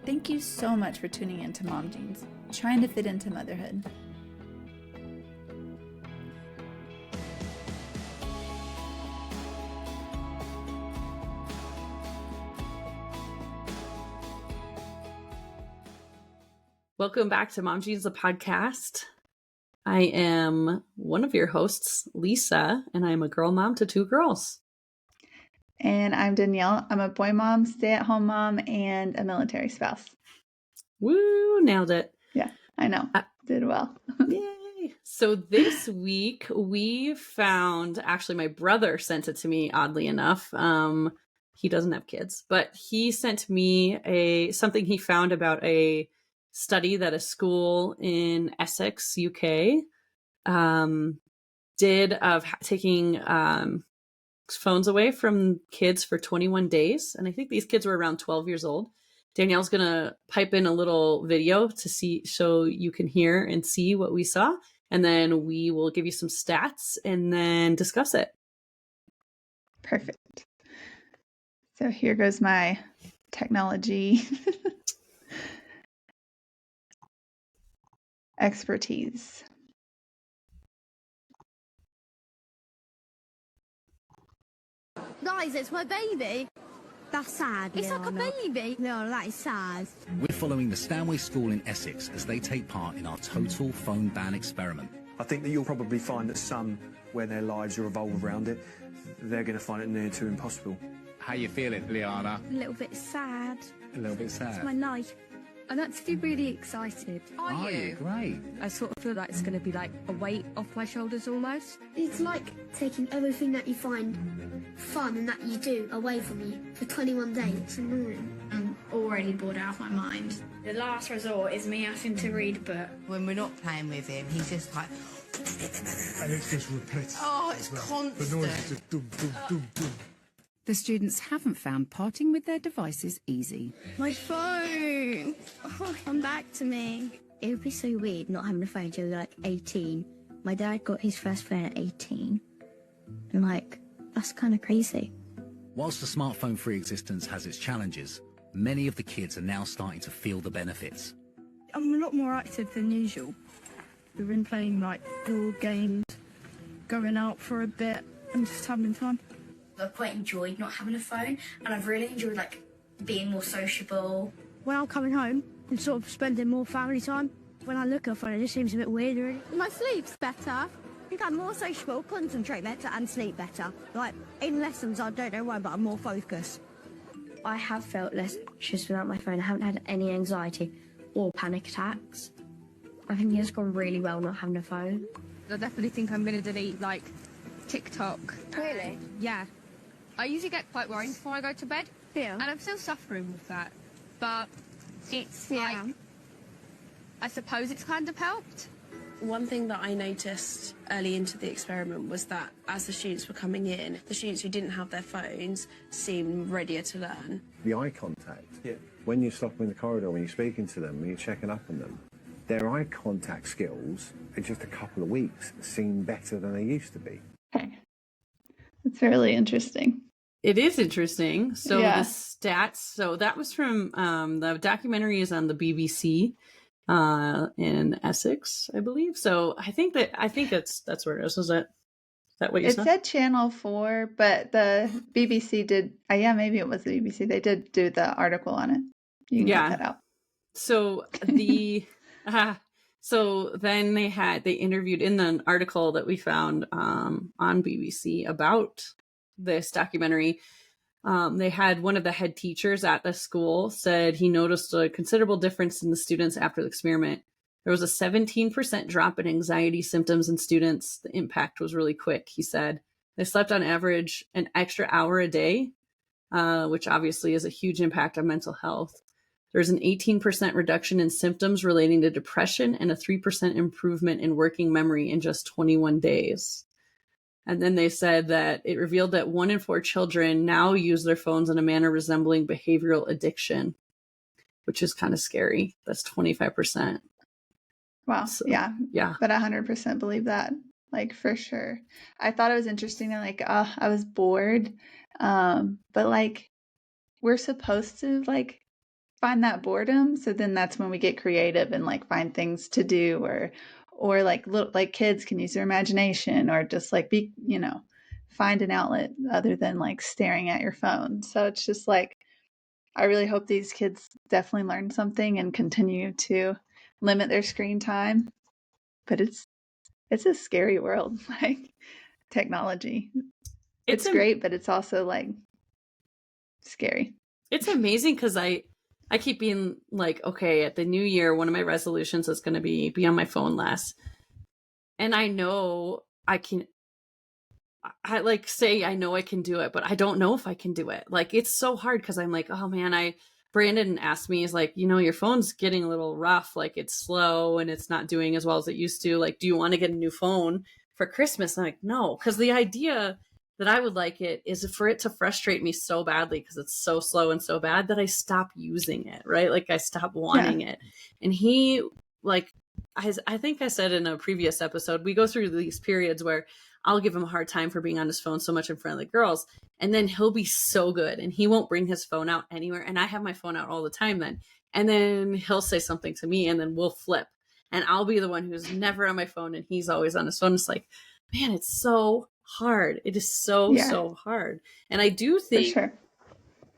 Thank you so much for tuning in to Mom Jeans, trying to fit into motherhood. Welcome back to Mom Jeans, the podcast. I am one of your hosts, Lisa, and I'm a girl mom to two girls. And I'm Danielle. I'm a boy mom, stay-at-home mom, and a military spouse. Woo, nailed it. Yeah, I know. Did well. Yay. So this week we found, actually my brother sent it to me, oddly enough. He doesn't have kids, but he sent me something he found about a study that a school in Essex, UK, did of taking phones away from kids for 21 days. And I think these kids were around 12 years old. Danielle's going to pipe in a little video so you can hear and see what we saw. And then we will give you some stats and then discuss it. Perfect. So here goes my technology expertise. Guys, it's my baby. That's sad, It's like a baby. No, that is sad. We're following the Stanway School in Essex as they take part in our total phone ban experiment. I think that you'll probably find that some, where their lives are revolved around it, they're going to find it near to impossible. How you feeling, Liana? A little bit sad. A little bit sad. It's my life. I'm actually really excited. Are you? Great. I sort of feel like it's going to be like a weight off my shoulders almost. It's like taking everything that you find fun and that you do away from you for 21 days. It's annoying. I'm already bored out of my mind. The last resort is me having to read a book. When we're not playing with him, he's just like... And it's just repetitive. Oh, it's constant. The noise is just dum, dum, dum, dum. The students haven't found parting with their devices easy. My phone! Oh, come back to me. It would be so weird not having a phone until you're like 18. My dad got his first phone at 18. And like, that's kind of crazy. Whilst the smartphone-free existence has its challenges, many of the kids are now starting to feel the benefits. I'm a lot more active than usual. We've been playing like board games, going out for a bit and just having fun. I've quite enjoyed not having a phone, and I've really enjoyed like being more sociable. When I'm coming home and sort of spending more family time, when I look at a phone, it just seems a bit weird, really. My sleep's better. I think I'm more sociable, concentrate better and sleep better. Like, in lessons, I don't know why, but I'm more focused. I have felt less anxious without my phone. I haven't had any anxiety or panic attacks. I think it's gone really well not having a phone. I definitely think I'm going to delete, like, TikTok. Really? Yeah. I usually get quite worried before I go to bed. Yeah. And I'm still suffering with that. But it's like, I suppose it's kind of helped. One thing that I noticed early into the experiment was that as the students were coming in, the students who didn't have their phones seemed readier to learn. The eye contact, when you stop them in the corridor, when you're speaking to them, when you're checking up on them, their eye contact skills in just a couple of weeks seem better than they used to be. Okay. It's really interesting. It is interesting. So Yeah. the stats, so that was from the documentary is on the BBC in Essex, I believe. So I think that's where it is. Is that what you It said? said Channel 4, but the BBC did, maybe it was the BBC. They did do the article on it. You can check that out. So the so then they interviewed in the article that we found on BBC about this documentary. They had one of the head teachers at the school said he noticed a considerable difference in the students after the experiment. There was a 17% drop in anxiety symptoms in students. The impact was really quick, he said. They slept on average an extra hour a day, which obviously is a huge impact on mental health. There's an 18% reduction in symptoms relating to depression and a 3% improvement in working memory in just 21 days. And then they said that it revealed that 1 in 4 children now use their phones in a manner resembling behavioral addiction, which is kind of scary. That's 25%. Wow. So, yeah. Yeah. But 100% believe that, like, for sure. I thought it was interesting that, like, I was bored. But, like, we're supposed to, like, find that boredom. So then that's when we get creative and like find things to do, or like little, like kids can use their imagination, or just like be, find an outlet other than like staring at your phone. So it's just like, I really hope these kids definitely learn something and continue to limit their screen time. But it's a scary world, like technology. It's great, but it's also like scary. It's amazing because I keep being like, okay, at the new year, one of my resolutions is going to be on my phone less. And I know I can, I like say I know I can do it, but I don't know if I can do it. Like, it's so hard because I'm like, oh man, Brandon asked me, he's like, your phone's getting a little rough. Like, it's slow and it's not doing as well as it used to. Like, do you want to get a new phone for Christmas? And I'm like, no, because the idea that I would like it is for it to frustrate me so badly because it's so slow and so bad that I stop using it, right? Like, I stop wanting it. And he, like, I think I said in a previous episode, we go through these periods where I'll give him a hard time for being on his phone so much in front of the girls. And then he'll be so good and he won't bring his phone out anywhere. And I have my phone out all the time then. And then he'll say something to me and then we'll flip. And I'll be the one who's never on my phone and he's always on his phone. It's like, man, it's so hard. It is so hard. And I do think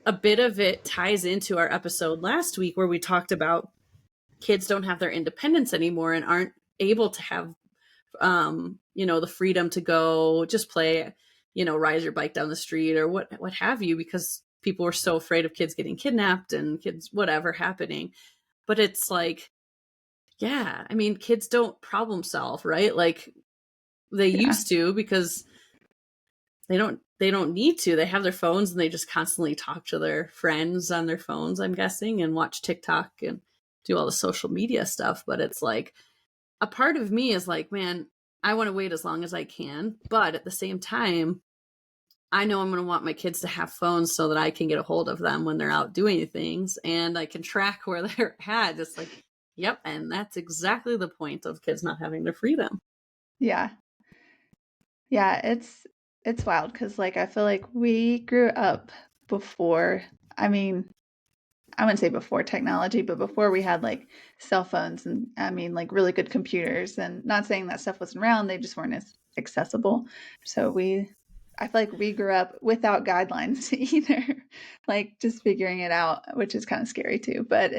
a bit of it ties into our episode last week where we talked about kids don't have their independence anymore and aren't able to have the freedom to go just play, ride your bike down the street or what have you, because people were so afraid of kids getting kidnapped and kids whatever happening. But it's like, yeah, I mean, kids don't problem solve, right? Like they used to, because they don't need to. They have their phones and they just constantly talk to their friends on their phones, I'm guessing, and watch TikTok and do all the social media stuff. But it's like, a part of me is like, man, I want to wait as long as I can. But at the same time, I know I'm going to want my kids to have phones so that I can get a hold of them when they're out doing things and I can track where they're at. It's like, yep. And that's exactly the point of kids not having their freedom. Yeah. Yeah. It's wild. 'Cause like, I feel like we grew up before, I mean, I wouldn't say before technology, but before we had like cell phones and like really good computers, and not saying that stuff wasn't around, they just weren't as accessible. So I feel like we grew up without guidelines either, like just figuring it out, which is kind of scary too. But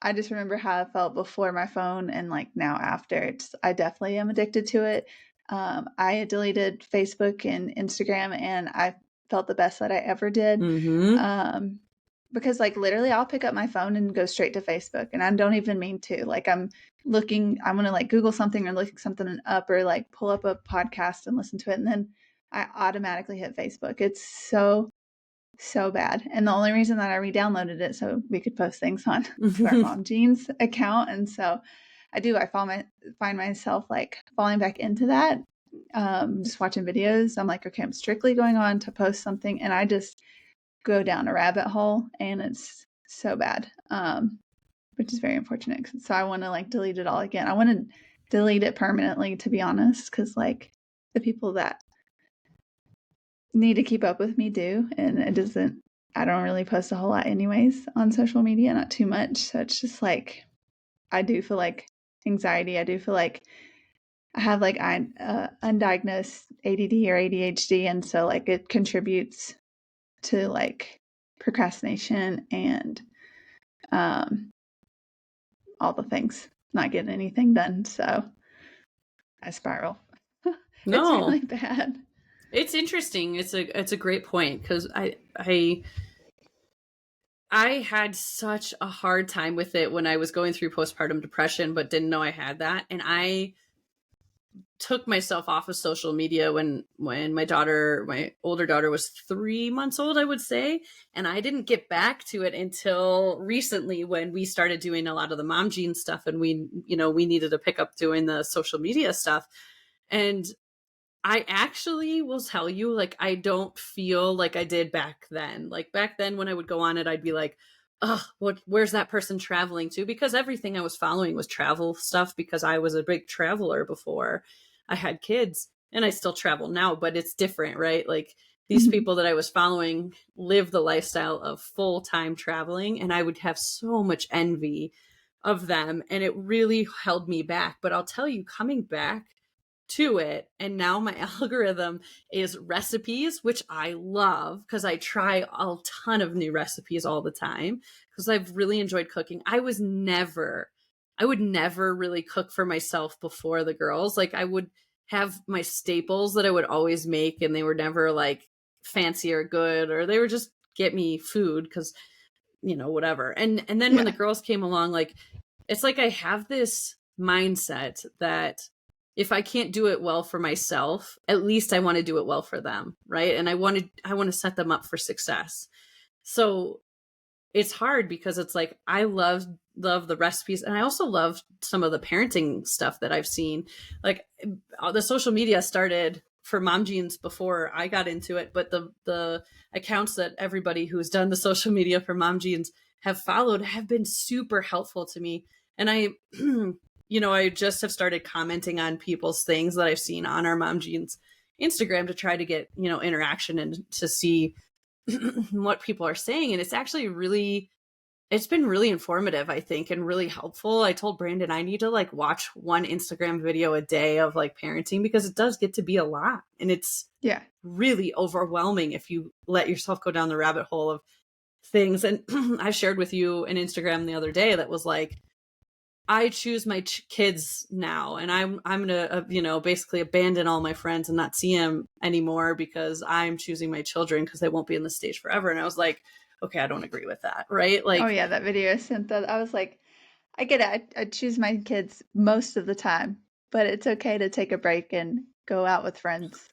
I just remember how I felt before my phone and like now after. I definitely am addicted to it. I deleted Facebook and Instagram and I felt the best that I ever did. Mm-hmm. Because like literally I'll pick up my phone and go straight to Facebook and I don't even mean to. Like I'm going to like Google something or look something up or like pull up a podcast and listen to it. And then I automatically hit Facebook. It's so bad. And the only reason that I re-downloaded it so we could post things on to our Mom Jeans account. And so I find myself like falling back into that. Just watching videos. I'm like, okay, I'm strictly going on to post something. And I just go down a rabbit hole and it's so bad, which is very unfortunate. So I want to like delete it all again. I want to delete it permanently, to be honest, because like the people that need to keep up with me do, and I don't really post a whole lot anyways on social media, not too much. So it's just like, I do feel like anxiety. I do feel like I have like undiagnosed ADD or ADHD, and so like it contributes to like procrastination and all the things, not getting anything done. So I spiral. No, it's really bad. It's interesting. It's a great point, because I had such a hard time with it when I was going through postpartum depression, but didn't know I had that. And I took myself off of social media when my older daughter was 3 months old, I would say. And I didn't get back to it until recently when we started doing a lot of the Mom Jeans stuff and we needed to pick up doing the social media stuff. And I actually will tell you, like, I don't feel like I did back then. Like back then when I would go on it, I'd be like, oh, where's that person traveling to? Because everything I was following was travel stuff, because I was a big traveler before I had kids, and I still travel now, but it's different, right? Like these people that I was following live the lifestyle of full-time traveling, and I would have so much envy of them, and it really held me back. But I'll tell you, coming back to it, and now my algorithm is recipes, which I love because I try a ton of new recipes all the time because I've really enjoyed cooking. I would never really cook for myself before the girls. Like, I would have my staples that I would always make, and they were never like fancy or good, or they were just get me food because, whatever. And then when the girls came along, like, it's like I have this mindset that if I can't do it well for myself, at least I want to do it well for them, right? And I want to set them up for success. So it's hard because it's like I love the recipes, and I also love some of the parenting stuff that I've seen. Like, the social media started for Mom Jeans before I got into it, but the accounts that everybody who's done the social media for Mom Jeans have followed have been super helpful to me. And I I just have started commenting on people's things that I've seen on our Mom Jeans Instagram to try to get interaction and to see what people are saying. And it's actually it's been really informative, I think, and really helpful. I told Brandon I need to like watch one Instagram video a day of like parenting, because it does get to be a lot, and it's really overwhelming if you let yourself go down the rabbit hole of things. And I shared with you an Instagram the other day that was like, I choose my kids now, and I'm gonna basically abandon all my friends and not see them anymore because I'm choosing my children because they won't be in the stage forever. And I was like, okay, I don't agree with that, right? Like, oh yeah, that video I sent that, I was like, I get it. I choose my kids most of the time, but it's okay to take a break and go out with friends.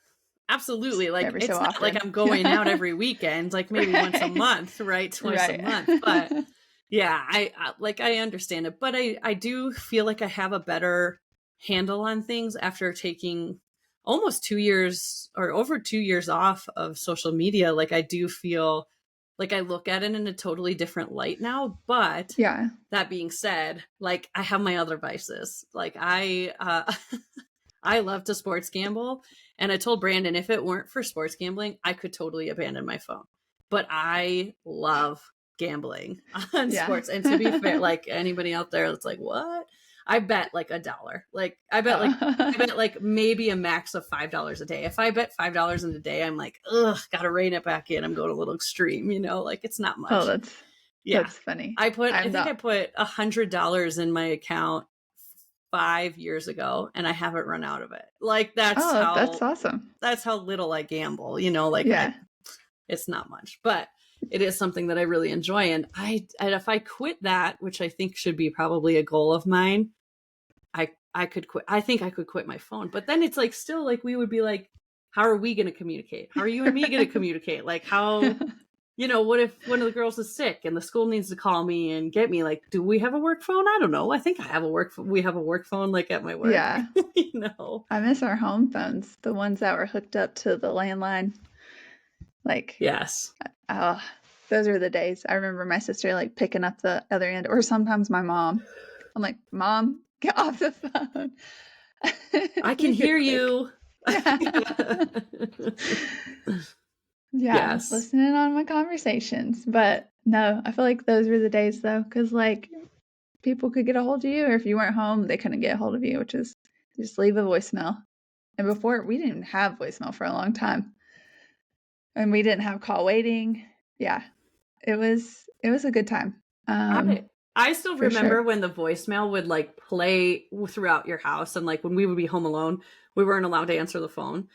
Absolutely. Like, every it's so not often. like I'm going out every weekend, like maybe once a month, right? Twice a month. But yeah, I understand it, but I do feel like I have a better handle on things after taking almost 2 years or over 2 years off of social media. Like, I do feel like I look at it in a totally different light now. But that being said, like, I have my other vices. Like, I love to sports gamble. And I told Brandon, if it weren't for sports gambling, I could totally abandon my phone. But I love gambling on sports. And to be fair, like, anybody out there that's like, what? I bet like $1. Like, I bet like maybe a max of $5 a day. If I bet $5 in a day, I'm like, ugh, gotta rein it back in. I'm going a little extreme, like, it's not much. Oh, that's funny. I put $100 in my account 5 years ago, and I haven't run out of it. Like, that's awesome. That's how little I gamble, like, it's not much, but it is something that I really enjoy. And if I quit that, which I think should be probably a goal of mine, I could quit. I think I could quit my phone, but then it's like, still, like, we would be like, how are we going to communicate? How are you and me going to communicate? Like, how, what if one of the girls is sick and the school needs to call me and get me? Like, do we have a work phone? I don't know. I think I have we have a work phone, like, at my work. Yeah. I miss our home phones, the ones that were hooked up to the landline. Like, yes. Those were the days. I remember my sister like picking up the other end, or sometimes my mom. I'm like, Mom, get off the phone. I can hear you. Yes. Listening on my conversations. But no, I feel like those were the days though, because like people could get a hold of you, or if you weren't home, they couldn't get a hold of you, which is just leave a voicemail. And before, we didn't have voicemail for a long time. And we didn't have call waiting. Yeah. It was a good time. I still remember when the voicemail would like play throughout your house, and like when we would be home alone, we weren't allowed to answer the phone.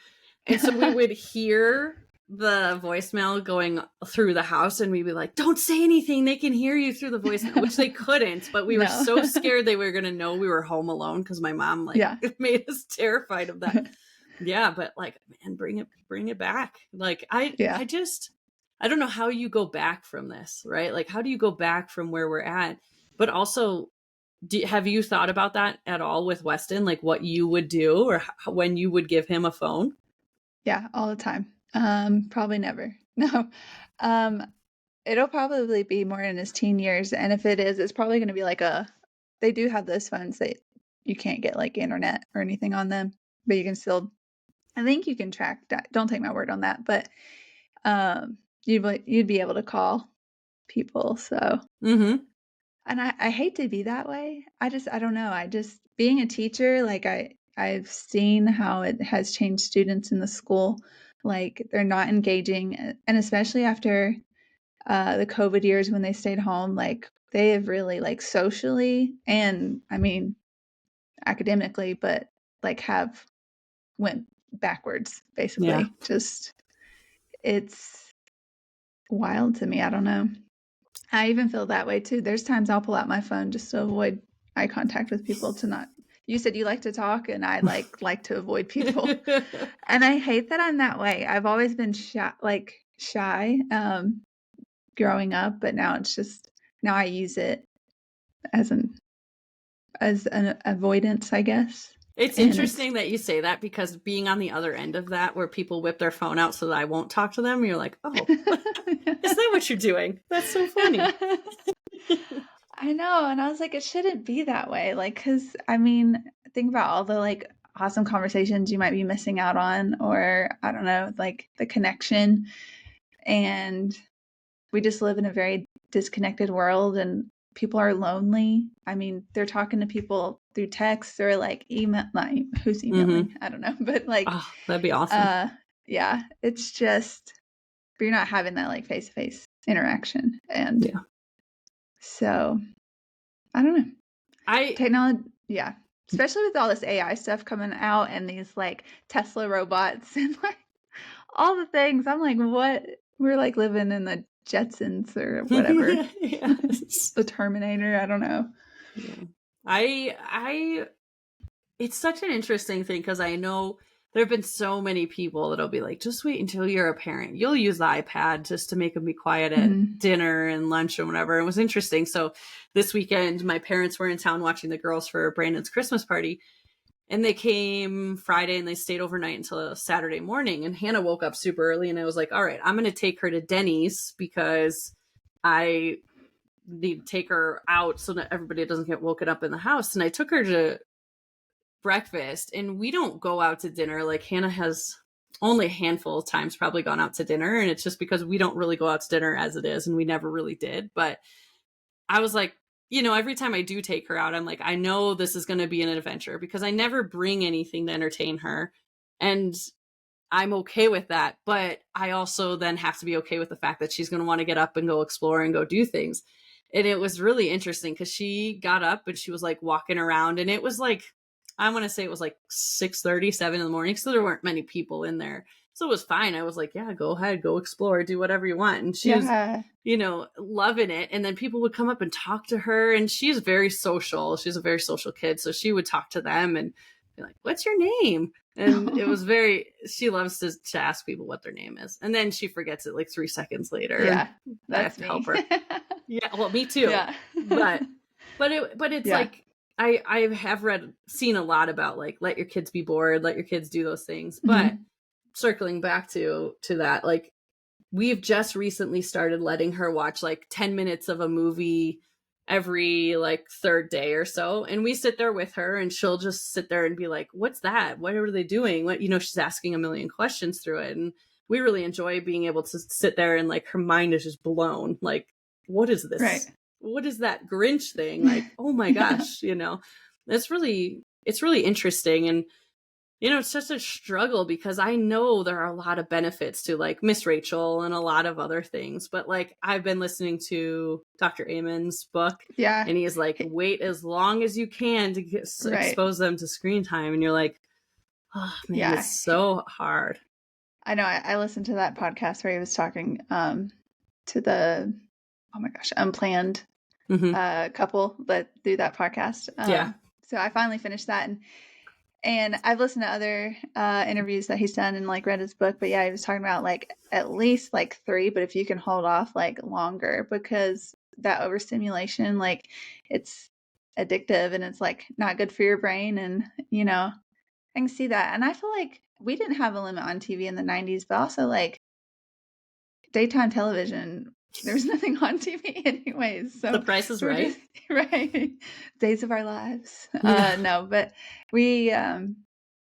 And so we would hear the voicemail going through the house, and we'd be like, don't say anything, they can hear you through the voicemail, which they couldn't, but we were so scared they were going to know we were home alone, because my mom made us terrified of that. But like, man, bring it back. Like, I don't know how you go back from this, right? Like, how do you go back from where we're at? But also, have you thought about that at all with Weston? Like, what you would do, or when you would give him a phone? Yeah, all the time. Probably never. No. It'll probably be more in his teen years. And if it is, it's probably going to be like they do have those phones that you can't get like internet or anything on them, but you can still, I think you can track that. Don't take my word on that, but you'd be able to call people. So, Mm-hmm. and I hate to be that way. I don't know. Being a teacher, like I've seen how it has changed students in the school. Like they're not engaging, and especially after the COVID years when they stayed home, like they have really like socially and I mean academically, but like have went backwards Yeah. basically. Just it's wild to me. I don't know. I even feel that way too. There's times I'll pull out my phone just to avoid eye contact with people to not. You said you like to talk and I like to avoid people. And I hate that I'm that way. I've always been shy growing up, but now it's just now I use it as an avoidance, I guess. It's interesting that you say that because being on the other end of that, where people whip their phone out so that I won't talk to them, you're like, oh, is that what you're doing? That's so funny. I know. And I was like, it shouldn't be that way. Like, because I mean, think about all the like awesome conversations you might be missing out on, or I don't know, like the connection. And we just live in a very disconnected world and people are lonely. I mean, they're talking to people through text or like email, who's emailing? Mm-hmm. I don't know, but like, oh, that'd be awesome. Yeah, it's just, but you're not having that like face-to-face interaction. And yeah. So I don't know. Technology, yeah. Especially with all this AI stuff coming out and these like Tesla robots and like all the things. I'm like, what? We're like living in the Jetsons or whatever. The Terminator. I don't know. Yeah. It's such an interesting thing because I know there have been so many people that'll be like, just wait until you're a parent. You'll use the iPad just to make them be quiet at dinner and lunch and whatever. It was interesting. So this weekend, my parents were in town watching the girls for Brandon's Christmas party. And they came Friday and they stayed overnight until Saturday morning. And Hannah woke up super early and I was like, all right, I'm going to take her to Denny's because I need to take her out so that everybody doesn't get woken up in the house. And I took her to breakfast and we don't go out to dinner. Like Hannah has only a handful of times probably gone out to dinner. And it's just because we don't really go out to dinner as it is. And we never really did. But I was like, every time I do take her out, I'm like, I know this is going to be an adventure because I never bring anything to entertain her. And I'm okay with that. But I also then have to be okay with the fact that she's going to want to get up and go explore and go do things. And it was really interesting because she got up and she was like walking around and it was like, I want to say it was like 6:30, 7 in the morning. So there weren't many people in there. So it was fine. I was like, yeah, go ahead, go explore, do whatever you want. And she was, loving it. And then people would come up and talk to her. And she's very social. She's a very social kid. So she would talk to them and be like, what's your name? And it was she loves to ask people what their name is. And then she forgets it like 3 seconds later. Yeah, I have to help her. Yeah, well, me too. Yeah. but it's like, I have seen a lot about like, let your kids be bored, let your kids do those things. But circling back to that, like we've just recently started letting her watch like 10 minutes of a movie every like third day or so. And we sit there with her and she'll just sit there and be like, what's that? What are they doing? What, she's asking a million questions through it. And we really enjoy being able to sit there and like her mind is just blown. Like, what is this? Right. What is that Grinch thing? Like, oh my gosh, it's really interesting. And, it's such a struggle because I know there are a lot of benefits to like Miss Rachel and a lot of other things. But like, I've been listening to Dr. Amen's book. Yeah. And he's like, wait as long as you can to expose them to screen time. And you're like, oh man, it's so hard. I know. I listened to that podcast where he was talking to the, oh my gosh, unplanned couple that do that podcast. So I finally finished that and I've listened to other interviews that he's done and like read his book, but yeah, he was talking about like at least like 3, but if you can hold off like longer because that overstimulation, like it's addictive and it's like not good for your brain. And, I can see that. And I feel like we didn't have a limit on TV in the 90s, but also like daytime television, there was nothing on TV anyways. So The Price is Right. Right. Days of Our Lives. No, but we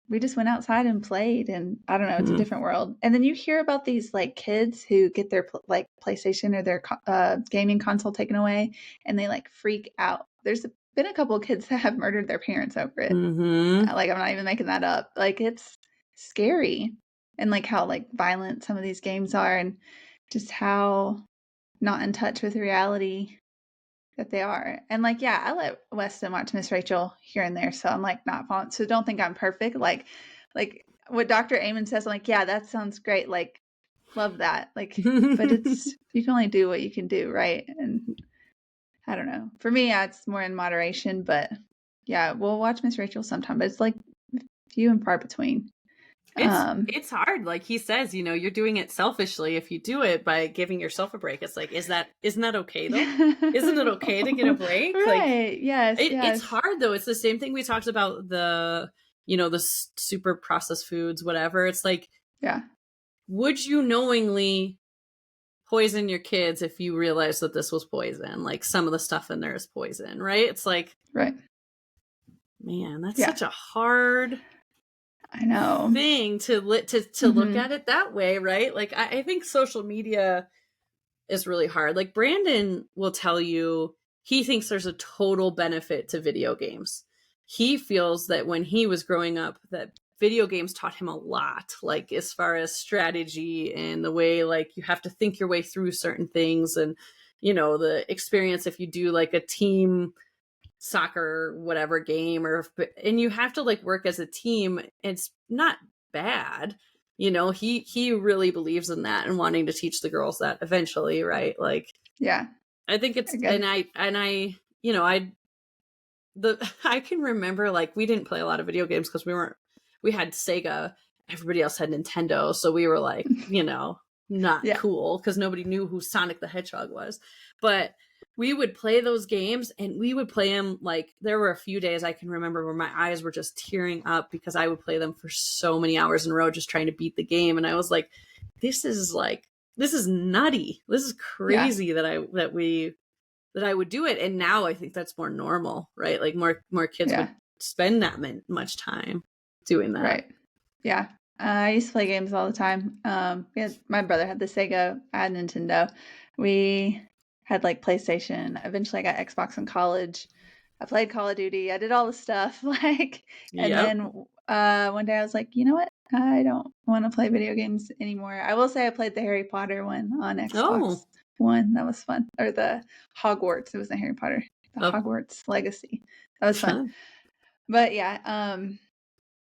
we just went outside and played, and I don't know, it's a different world. And then you hear about these like kids who get their like PlayStation or their gaming console taken away, and they like freak out. There's been a couple of kids that have murdered their parents over it. Like, I'm not even making that up. Like, it's scary, and like how like violent some of these games are, and just how not in touch with reality that they are. And like, yeah, I let Weston watch Miss Rachel here and there, so I'm like not following. So don't think I'm perfect. Like what Dr. Amon says, I'm like, yeah, that sounds great. Like, love that. Like, but it's you can only do what you can do, right? And I don't know. For me, yeah, it's more in moderation. But yeah, we'll watch Miss Rachel sometime, but it's like few and far between. It's hard. Like he says, you know, you're doing it selfishly if you do it by giving yourself a break. It's like, isn't that okay though? Isn't it okay to get a break? Right. Like, yes. It's hard though. It's the same thing we talked about the super processed foods, whatever. It's like, yeah. Would you knowingly poison your kids if you realized that this was poison? Like some of the stuff in there is poison, right? It's like, right. Man, that's such a hard I know thing to look at it that way, right? Like I think social media is really hard. Like Brandon will tell you he thinks there's a total benefit to video games. He feels that when he was growing up that video games taught him a lot, like as far as strategy and the way like you have to think your way through certain things, and the experience if you do like a team soccer whatever game, and you have to like work as a team. It's not bad, he really believes in that and wanting to teach the girls that eventually, right? Like, yeah, I think it's I can remember like we didn't play a lot of video games because we had Sega, everybody else had Nintendo, so we were like not cool because nobody knew who Sonic the Hedgehog was. But we would play those games, and we would play them like there were a few days I can remember where my eyes were just tearing up because I would play them for so many hours in a row just trying to beat the game. And I was like, this is nutty. This is crazy that I would do it. And now I think that's more normal, right? Like more kids would spend that much time doing that. Right. Yeah. I used to play games all the time. My brother had the Sega, I had Nintendo. We had like PlayStation. Eventually I got Xbox in college. I played Call of Duty. I did all the stuff then one day I was like, you know what? I don't want to play video games anymore. I will say I played the Harry Potter one on Xbox One. That was fun. Or the Hogwarts. It wasn't Harry Potter. Hogwarts Legacy. That was fun. But yeah, I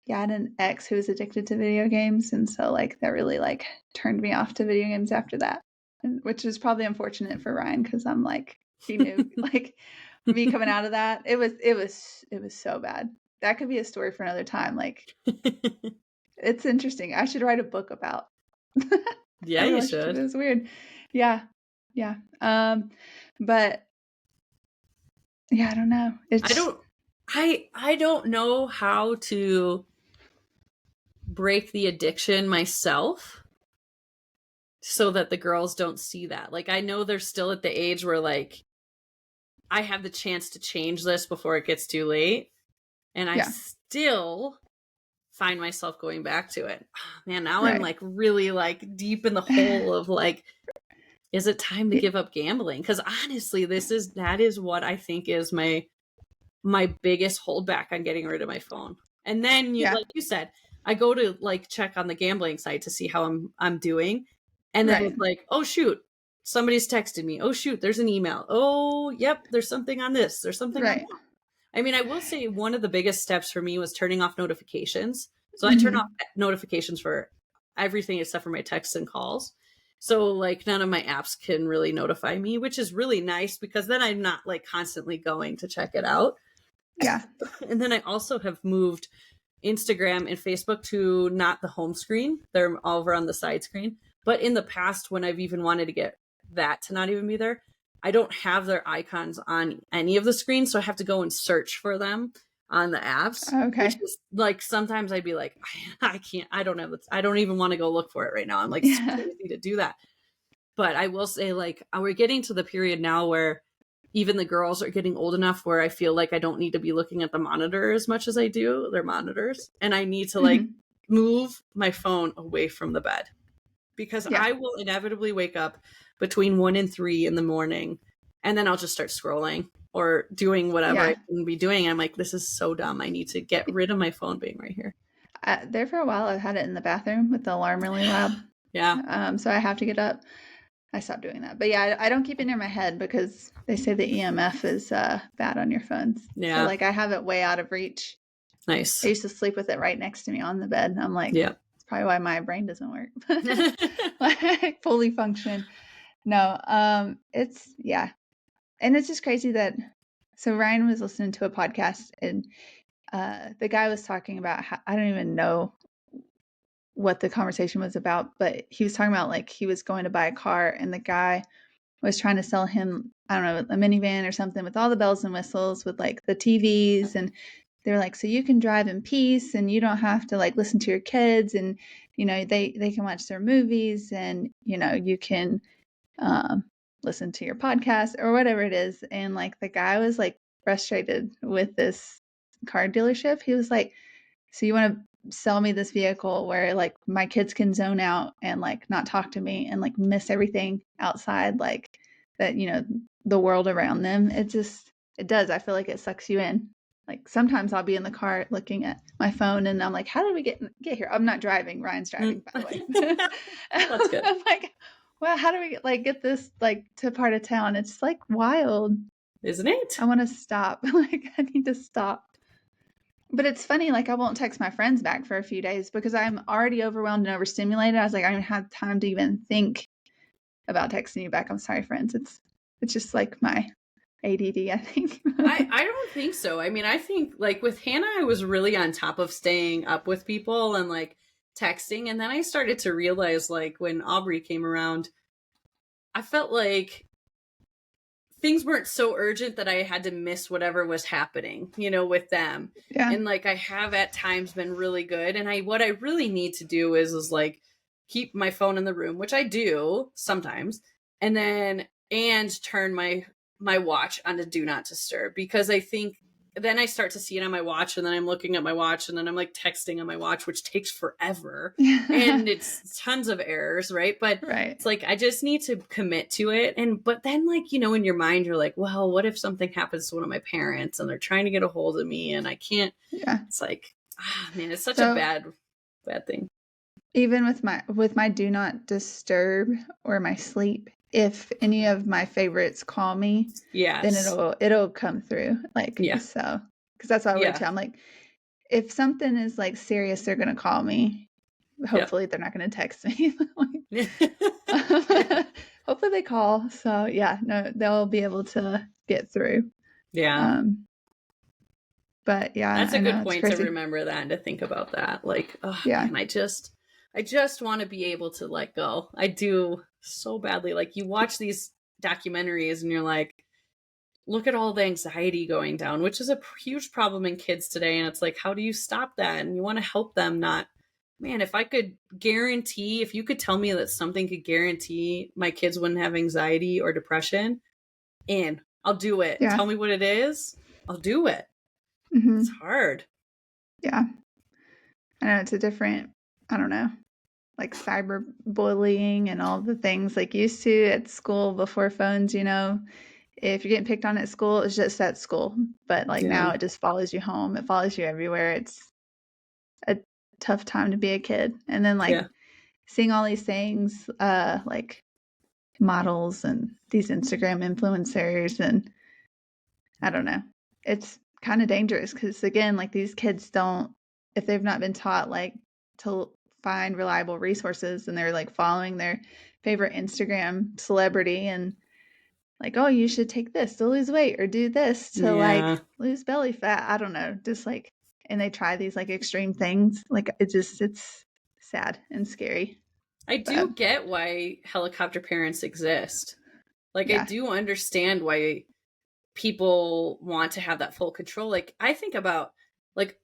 had an ex who was addicted to video games, and so like that really like turned me off to video games after that, which is probably unfortunate for Ryan because I'm like he knew like me coming out of that. It was so bad. That could be a story for another time. Like it's interesting. I should write a book about. Yeah, you should. It was weird. Yeah. But yeah, I don't know. I don't know how to break the addiction myself so that the girls don't see that. Like, I know they're still at the age where like I have the chance to change this before it gets too late. And I still find myself going back to it. Oh, man, now I'm like really like deep in the hole of like, is it time to give up gambling? Because honestly, that is what I think is my biggest holdback on getting rid of my phone. And then like you said, I go to like check on the gambling site to see how I'm doing. And then it's like, oh shoot, somebody's texted me. Oh shoot, there's an email. Oh, yep, there's something on this. There's something on that. I mean, I will say one of the biggest steps for me was turning off notifications. So I turn off notifications for everything except for my texts and calls. So like none of my apps can really notify me, which is really nice because then I'm not like constantly going to check it out. Yeah. And then I also have moved Instagram and Facebook to not the home screen. They're over on the side screen. But in the past, when I've even wanted to get that to not even be there, I don't have their icons on any of the screens. So I have to go and search for them on the apps. Okay. Which is, like sometimes I'd be like, I can't, I don't even want to go look for it right now. I'm like, it's crazy to do that. But I will say like, we're getting to the period now where even the girls are getting old enough where I feel like I don't need to be looking at the monitor as much as I do their monitors. And I need to like move my phone away from the bed, because I will inevitably wake up between 1 and 3 in the morning, and then I'll just start scrolling or doing whatever I can be doing. I'm like, this is so dumb. I need to get rid of my phone being right here. There for a while, I had it in the bathroom with the alarm really loud. So I have to get up. I stopped doing that. But yeah, I don't keep it near my head because they say the EMF is bad on your phones. Yeah. So like I have it way out of reach. Nice. I used to sleep with it right next to me on the bed. I'm like, it's probably why my brain doesn't work. Like fully function. No, it's and it's just crazy that. So Ryan was listening to a podcast, and the guy was talking about how, I don't even know what the conversation was about, but he was talking about like he was going to buy a car, and the guy was trying to sell him, I don't know, a minivan or something with all the bells and whistles with like the TVs, and they were like, so you can drive in peace and you don't have to like listen to your kids, and you know they can watch their movies, and you know you can listen to your podcast or whatever it is. And like the guy was like frustrated with this car dealership. He was like, so you want to sell me this vehicle where like my kids can zone out and like not talk to me and like miss everything outside, like that, you know, the world around them. It does. I feel like it sucks you in. Like sometimes I'll be in the car looking at my phone and I'm like, how did we get here? I'm not driving. Ryan's driving, by the way. That's good. I'm like, well, how do we get this like to part of town? It's like wild. Isn't it? I want to stop. Like I need to stop. But it's funny, like I won't text my friends back for a few days because I'm already overwhelmed and overstimulated. I was like, I don't have time to even think about texting you back. I'm sorry, friends. It's just like my ADD, I think. I don't think so. I mean, I think like with Hannah, I was really on top of staying up with people and like texting. And then I started to realize like when Aubrey came around, I felt like things weren't so urgent that I had to miss whatever was happening, you know, with them. Yeah. And like I have at times been really good. And what I really need to do is like keep my phone in the room, which I do sometimes, and turn my watch on to do not disturb, because I think then I start to see it on my watch, and then I'm looking at my watch, and then I'm like texting on my watch, which takes forever and it's tons of errors, right? But it's like I just need to commit to it. But then like, you know, in your mind you're like, well, what if something happens to one of my parents and they're trying to get a hold of me and I can't? It's like, man, it's such a bad thing. Even with my do not disturb or my sleep, if any of my favorites call me, then it'll come through. Like, so, because that's what I would tell. I'm like, if something is like serious, they're going to call me. Hopefully they're not going to text me. Hopefully they call. So yeah, no, they'll be able to get through. Yeah. But yeah, that's a good point to remember that and to think about that. Like, man, I just want to be able to let go. I do so badly. Like you watch these documentaries and you're like, look at all the anxiety going down, which is a huge problem in kids today. And it's like, how do you stop that? And you want to help them not, man, if you could tell me that something could guarantee my kids wouldn't have anxiety or depression, and I'll do it. Tell me what it is. I'll do it. It's hard. Yeah. I know it's a different, I don't know, like cyberbullying and all the things like used to at school before phones, you know, if you're getting picked on at school, it's just at school. But like now it just follows you home. It follows you everywhere. It's a tough time to be a kid. And then like seeing all these things, like models and these Instagram influencers, and I don't know, it's kind of dangerous because again, like these kids don't, if they've not been taught like to find reliable resources, and they're like following their favorite Instagram celebrity and like, oh, you should take this to lose weight or do this to like lose belly fat. I don't know, just like, and they try these like extreme things. Like it's sad and scary. I do get why helicopter parents exist. Like I do understand why people want to have that full control. Like I think about like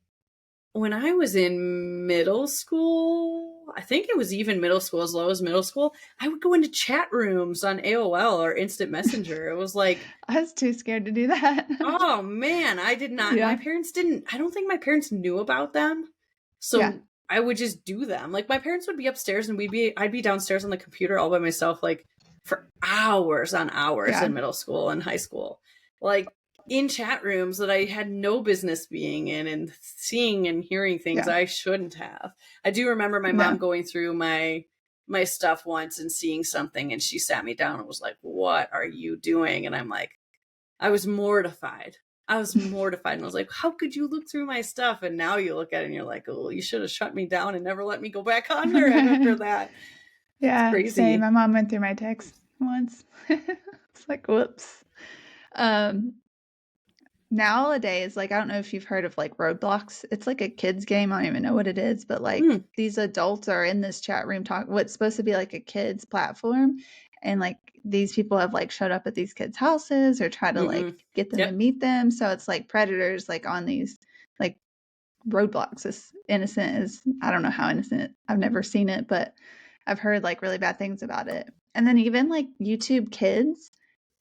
when I was in middle school, I think it was even middle school, as low as middle school, I would go into chat rooms on AOL or Instant Messenger. It was like, I was too scared to do that. oh man, I did not. Yeah. My parents didn't, I don't think my parents knew about them. So Yeah. I would just do them. Like my parents would be upstairs and I'd be downstairs on the computer all by myself, like for hours on hours Yeah. in middle school and high school. Like in chat rooms that I had no business being in and seeing and hearing things Yeah. I shouldn't have. I do remember my mom going through my stuff once and seeing something, and she sat me down and was like, "What are you doing?" And I'm like, I was mortified. I was mortified. And I was like, how could you look through my stuff? And now you look at it and you're like, oh, you should have shut me down and never let me go back on there after that. Yeah. Crazy. Same. My mom went through my text once. It's like, whoops. Nowadays, like, I don't know if you've heard of like Roblox. It's like a kids game. I don't even know what it is, but like these adults are in this chat room talk what's supposed to be like a kids platform. And like these people have like showed up at these kids' houses or try to like get them to meet them. So it's like predators like on these like roadblocks, as innocent as, I don't know how innocent, I've never seen it, but I've heard like really bad things about it. And then even like YouTube Kids,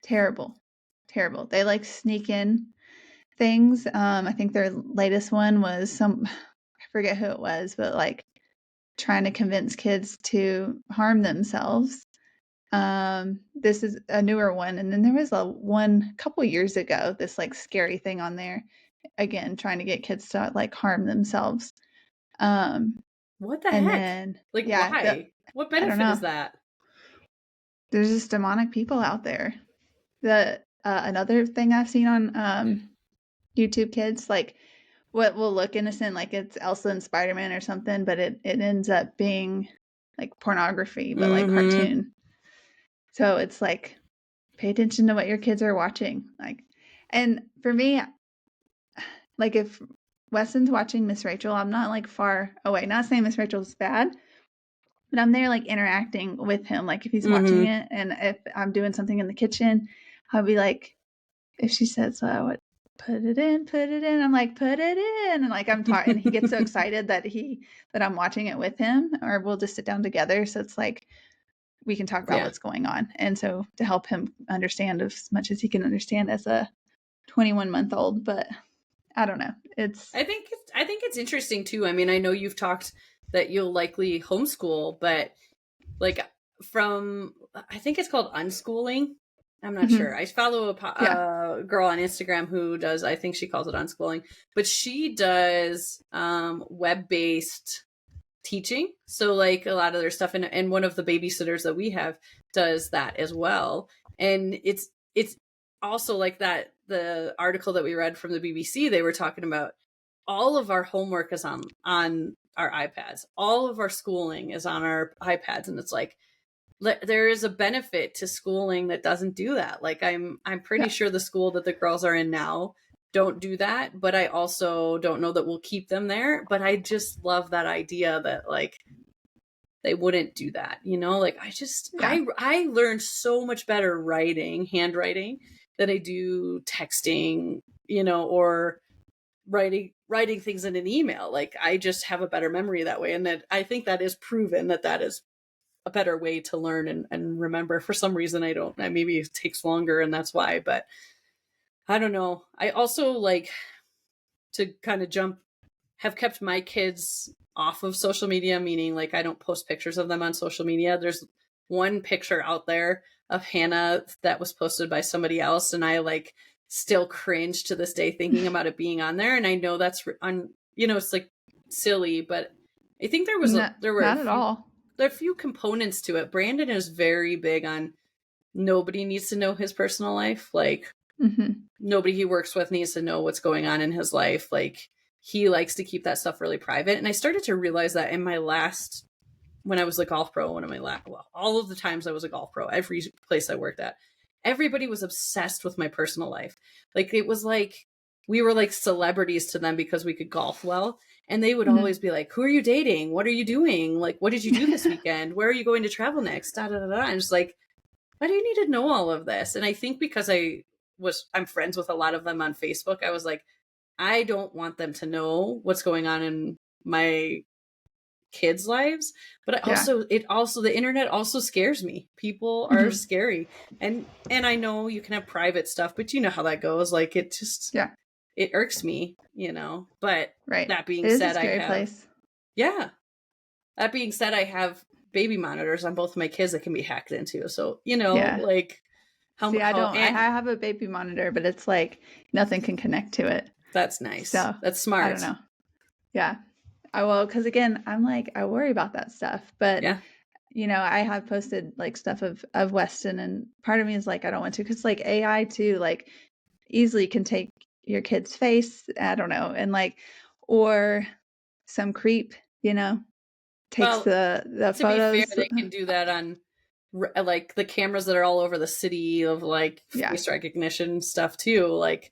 terrible. They like sneak in things. I think their latest one was I forget who it was, but like trying to convince kids to harm themselves. This is a newer one. And then there was one a couple years ago, this like scary thing on there, again, trying to get kids to like harm themselves. What the and heck? then Like, why? What benefit is that? There's just demonic people out there. Another thing I've seen on YouTube Kids, like what will look innocent, like it's Elsa and Spider-Man or something, but it ends up being like pornography, but like cartoon. So it's like, pay attention to what your kids are watching. Like, and for me, like if Weston's watching Miss Rachel, I'm not like far away. Not saying Miss Rachel's bad, but I'm there like interacting with him. Like if he's watching it, and if I'm doing something in the kitchen, I'll be like, if she says, what, put it in, I'm like, put it in. And like I'm talking, and he gets so excited that I'm watching it with him, or we'll just sit down together. So it's like we can talk about what's going on. And so to help him understand as much as he can understand as a 21-month-old, but I don't know. I think it's interesting too. I mean, I know you've talked that you'll likely homeschool, but like I think it's called unschooling. I'm not sure. I follow a girl on Instagram who does, I think she calls it unschooling, but she does web-based teaching. So like a lot of their stuff, and one of the babysitters that we have does that as well. And it's also like that, the article that we read from the BBC, they were talking about all of our homework is on our iPads. All of our schooling is on our iPads. And it's like, there is a benefit to schooling that doesn't do that. Like I'm pretty sure the school that the girls are in now don't do that, but I also don't know that we'll keep them there. But I just love that idea that like they wouldn't do that, you know? Like I learned so much better handwriting than I do texting, you know, or writing things in an email. Like I just have a better memory that way. And that I think that is proven that is a better way to learn and remember. For some reason, maybe it takes longer and that's why, but I don't know. I also like to kind of have kept my kids off of social media, meaning like I don't post pictures of them on social media. There's one picture out there of Hannah that was posted by somebody else, and I like still cringe to this day thinking about it being on there. And I know that's it's like silly, but I think there were not at all. There are a few components to it. Brandon is very big on nobody needs to know his personal life. Like nobody he works with needs to know what's going on in his life. Like he likes to keep that stuff really private. And I started to realize that in when I was a golf pro, all of the times I was a golf pro, every place I worked at, everybody was obsessed with my personal life. Like it was like we were like celebrities to them because we could golf well. And they would always be like, who are you dating? What are you doing? Like, what did you do this weekend? Where are you going to travel next? Da, da, da, da. And just like, why do you need to know all of this? And I think because I'm friends with a lot of them on Facebook, I was like, I don't want them to know what's going on in my kids' lives, but Yeah. the internet also scares me. People are scary. And I know you can have private stuff, but you know how that goes. Like it just, it irks me, but Right. that being It is said, a scary place. That being said, I have baby monitors on both of my kids that can be hacked into. So, Yeah. like I have a baby monitor, but it's like nothing can connect to it. That's nice. So that's smart. I don't know. Yeah. Because again, I'm like, I worry about that stuff, but I have posted like stuff of Weston, and part of me is like, I don't want to, because like AI too, like easily can take your kid's face. I don't know. And like, or some creep, takes the to photos. Be fair, they can do that on like the cameras that are all over the city of like face recognition stuff too. Like,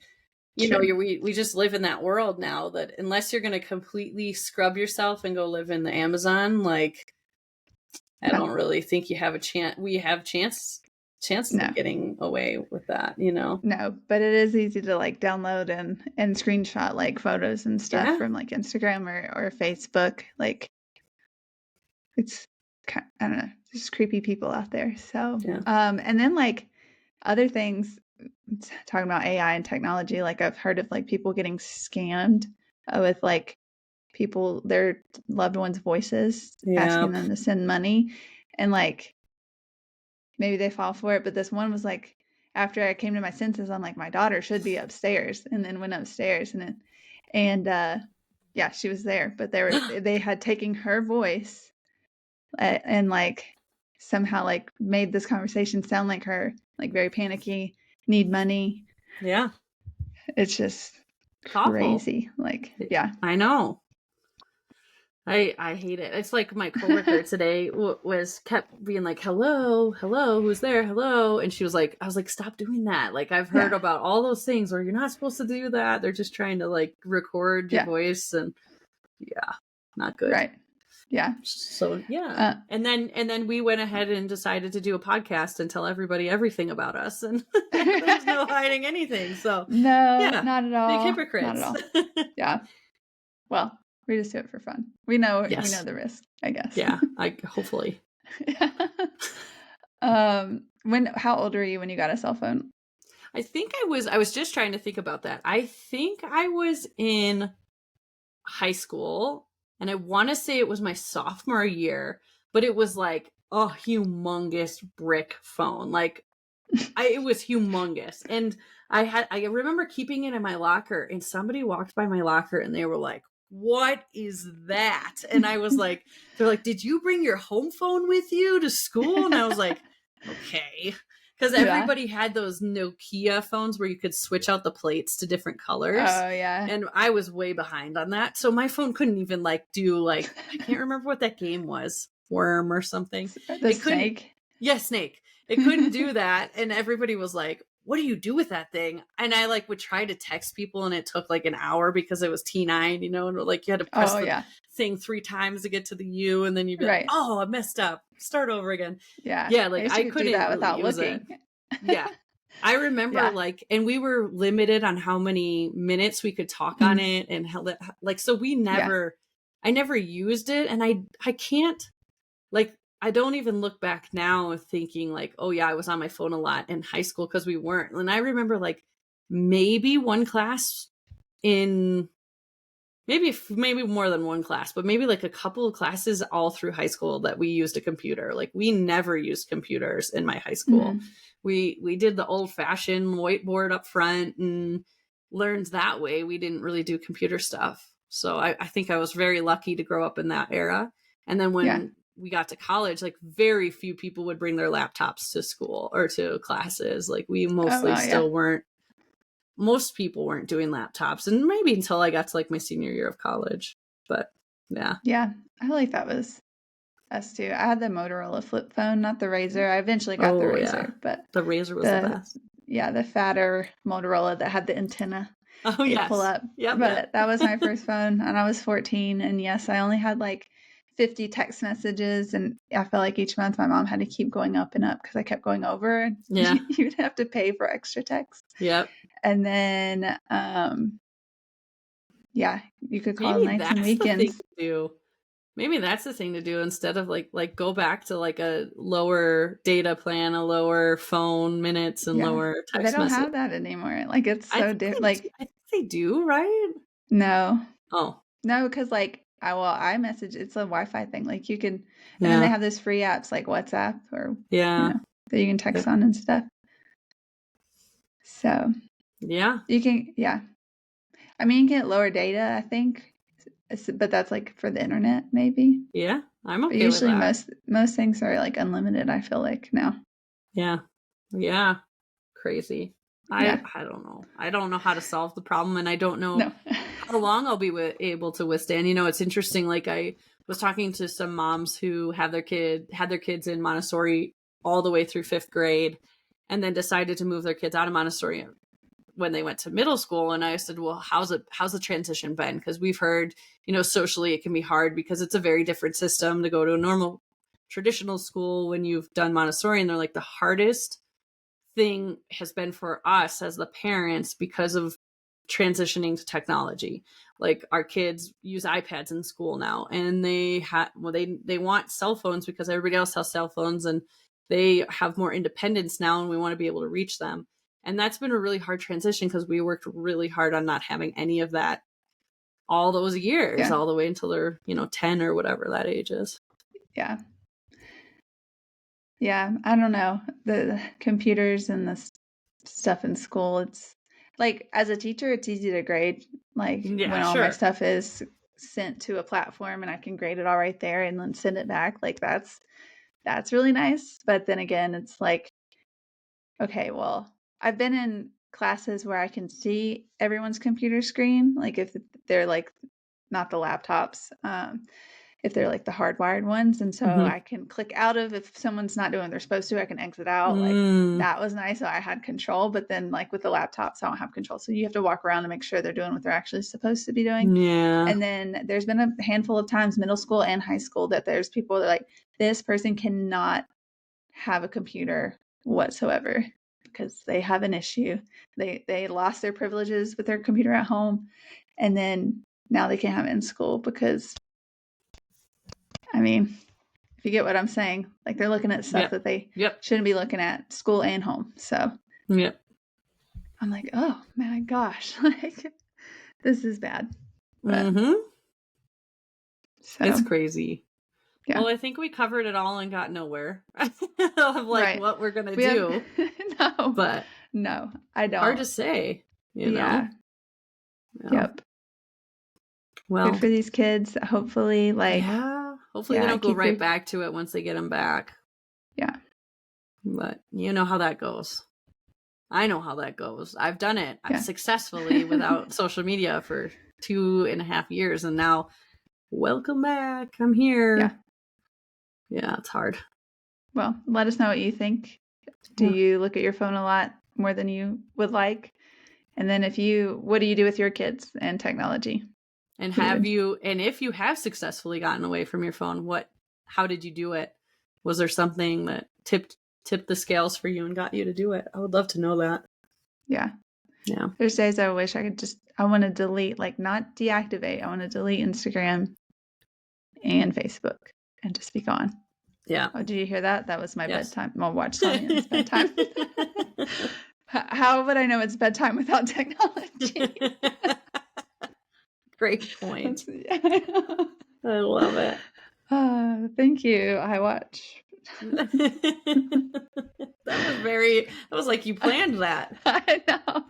we just live in that world now that unless you're going to completely scrub yourself and go live in the Amazon, like I don't really think you have a chance. We have chances of getting away with that, No, but it is easy to like download and screenshot like photos and stuff from like Instagram or Facebook. Like it's, I don't know, just creepy people out there. So, and then like other things, talking about AI and technology, like I've heard of like people getting scammed with like their loved ones' voices, asking them to send money, and like maybe they fall for it. But this one was like, after I came to my senses, I'm like, my daughter should be upstairs, and then went upstairs and she was there, but they had taken her voice and like somehow like made this conversation sound like her, like very panicky, need money. Yeah. It's just awful. Crazy. Like, yeah. I know. I hate it. It's like my coworker today kept being like, hello, who's there? Hello. And she was like, I was like, stop doing that. Like, I've heard about all those things where you're not supposed to do that. They're just trying to like record your voice, and not good. Right. Yeah. So and then we went ahead and decided to do a podcast and tell everybody everything about us, and there's no hiding anything. So not at all. Big hypocrites. Not at all. Yeah. Well, we just do it for fun. We know the risk, I guess. Yeah. Hopefully. How old were you when you got a cell phone? I think I was just trying to think about that. I think I was in high school, and I want to say it was my sophomore year, but it was like a humongous brick phone. Like it was humongous. And I remember keeping it in my locker, and somebody walked by my locker and they were like, what is that? And I was like, they're like, did you bring your home phone with you to school? And I was like, okay. Because everybody had those Nokia phones where you could switch out the plates to different colors. Oh, yeah. And I was way behind on that. So my phone couldn't even do I can't remember what that game was. Worm or something. The Snake? Yeah, Snake. It couldn't do that. And everybody was like, what do you do with that thing? And I would try to text people, and it took like an hour because it was T9, and like you had to press the thing 3 times to get to the U, and then you'd be like, oh, I messed up. Start over again. Yeah. Yeah. Like I couldn't do that really without use looking. Yeah. I remember and we were limited on how many minutes we could talk on it, and how so we never, I never used it. And I can't, I don't even look back now thinking like, oh yeah, I was on my phone a lot in high school, because we weren't. And I remember maybe one class in maybe more than one class, but maybe a couple of classes all through high school that we used a computer. Like we never used computers in my high school. We did the old fashioned whiteboard up front and learned that way. We didn't really do computer stuff. So I think I was very lucky to grow up in that era. And then when we got to college, very few people would bring their laptops to school or to classes. We mostly still weren't, most people weren't doing laptops, and maybe until I got to my senior year of college. But yeah. I feel like that was us too. I had the Motorola flip phone, not the Razor. I eventually got the Razor, but the Razor was the best. Yeah, the fatter Motorola that had the antenna. Oh yes. Pull up. Yep. But that was my first phone, and I was 14. And yes, I only had 50 text messages, and I felt like each month my mom had to keep going up and up because I kept going over, and you'd have to pay for extra text. Yep. And then you could call maybe nights that's and weekends. The thing to do. Maybe that's the thing to do instead of like go back to like a lower data plan, a lower phone minutes, and lower They text don't message. have that anymore. Like it's so different. Like I think they do, right? no, Oh no, because like I message. It's a Wi-Fi thing. Like you can, and then they have those free apps like WhatsApp or you know, that you can text on and stuff. So you can I mean you can get lower data, I think, but that's like for the internet maybe. Yeah, I'm okay usually with that. most things are like unlimited, I feel like now. Yeah, crazy. I don't know. I don't know how to solve the problem, and I don't know how long I'll be able to withstand. You know, it's interesting. Like I was talking to some moms who had their kids in Montessori all the way through 5th grade, and then decided to move their kids out of Montessori when they went to middle school. And I said, well, how's the transition been? Because we've heard, you know, socially it can be hard because it's a very different system to go to a normal traditional school when you've done Montessori. And they're like, the hardest thing has been for us as the parents because of transitioning to technology. Like our kids use iPads in school now, and they want cell phones because everybody else has cell phones, and they have more independence now, and we want to be able to reach them. And that's been a really hard transition because we worked really hard on not having any of that all those years, all the way until they're, you know, 10 or whatever that age is. Yeah, I don't know. The computers and the stuff in school, it's like as a teacher, it's easy to grade. Like when all my stuff is sent to a platform and I can grade it all right there and then send it back. Like that's really nice. But then again, it's like, okay, well, I've been in classes where I can see everyone's computer screen, like if they're like not the laptops, if they're like the hardwired ones. And so I can click out of, if someone's not doing what they're supposed to, I can exit out. Like that was nice. So I had control, but then like with the laptops, I don't have control. So you have to walk around and make sure they're doing what they're actually supposed to be doing. And then there's been a handful of times, middle school and high school, that there's people that are like, this person cannot have a computer whatsoever because they have an issue. They lost their privileges with their computer at home. And then now they can't have it in school because, I mean, if you get what I'm saying, like they're looking at stuff that they shouldn't be looking at, school and home. So I'm like, oh my gosh, like this is bad. But, so, it's crazy. Well, I think we covered it all and got nowhere of like what we're gonna do. No, I don't. Hard to say, you know. Yep. Well, good for these kids. Hopefully, hopefully they don't go right back to it once they get them back. Yeah. But you know how that goes. I know how that goes. I've done it successfully without social media for 2.5 years, and now welcome back. I'm here. Yeah, it's hard. Well, let us know what you think. Do you look at your phone a lot more than you would like? And then what do you do with your kids and technology? And if you have successfully gotten away from your phone, how did you do it? Was there something that tipped the scales for you and got you to do it? I would love to know that. Yeah. There's days I wish I could I want to delete, like not deactivate. I want to delete Instagram and Facebook and just be gone. Yeah. Oh, did you hear that? That was my bedtime. I'll watch Sonya's bedtime. How would I know it's bedtime without technology? Great point. I love it. Thank you. I watch. That was like you planned that. I know.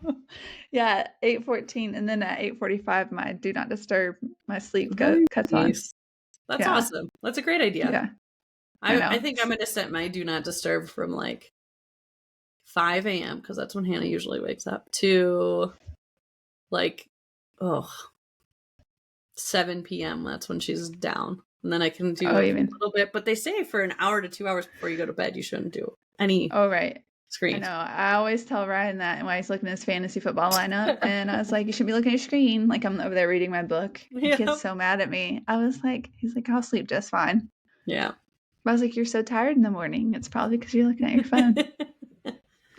Yeah, 8:14, and then at 8:45, my do not disturb, my sleep cuts on. That's awesome. That's a great idea. Yeah. I think I'm going to set my do not disturb from like 5 a.m. because that's when Hannah usually wakes up to like 7 p.m. That's when she's down. And then I can do a little bit. But they say for an hour to 2 hours before you go to bed, you shouldn't do any screen. I know. I always tell Ryan that while he's looking at his fantasy football lineup. And I was like, you should be looking at your screen. Like I'm over there reading my book. He gets so mad at me. He's like, I'll sleep just fine. Yeah. I was like, you're so tired in the morning. It's probably because you're looking at your phone.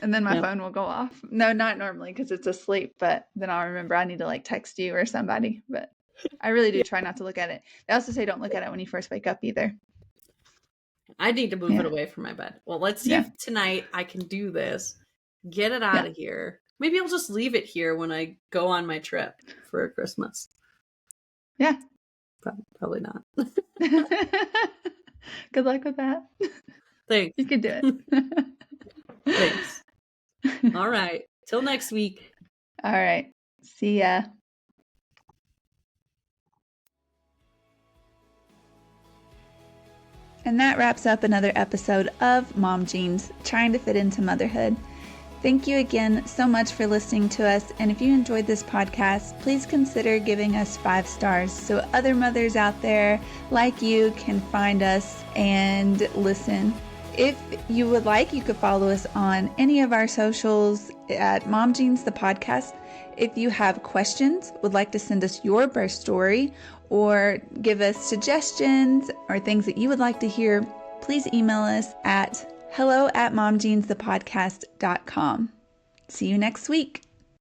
And then my phone will go off. No, not normally because it's asleep. But then I'll remember I need to like text you or somebody. But I really do try not to look at it. They also say don't look at it when you first wake up either. I need to move it away from my bed. Well, let's see if tonight I can do this. Get it out of here. Maybe I'll just leave it here when I go on my trip for Christmas. Yeah. Probably not. Good luck with that. Thanks. You can do it. Thanks. All right. Till next week. All right. See ya. And that wraps up another episode of Mom Jeans, trying to fit into motherhood. Thank you again so much for listening to us. And if you enjoyed this podcast, please consider giving us 5 stars so other mothers out there like you can find us and listen. If you would like, you could follow us on any of our socials at Mom Jeans the podcast. If you have questions, would like to send us your birth story, or give us suggestions or things that you would like to hear, please email us at hello@momjeansthepodcast.com. See you next week.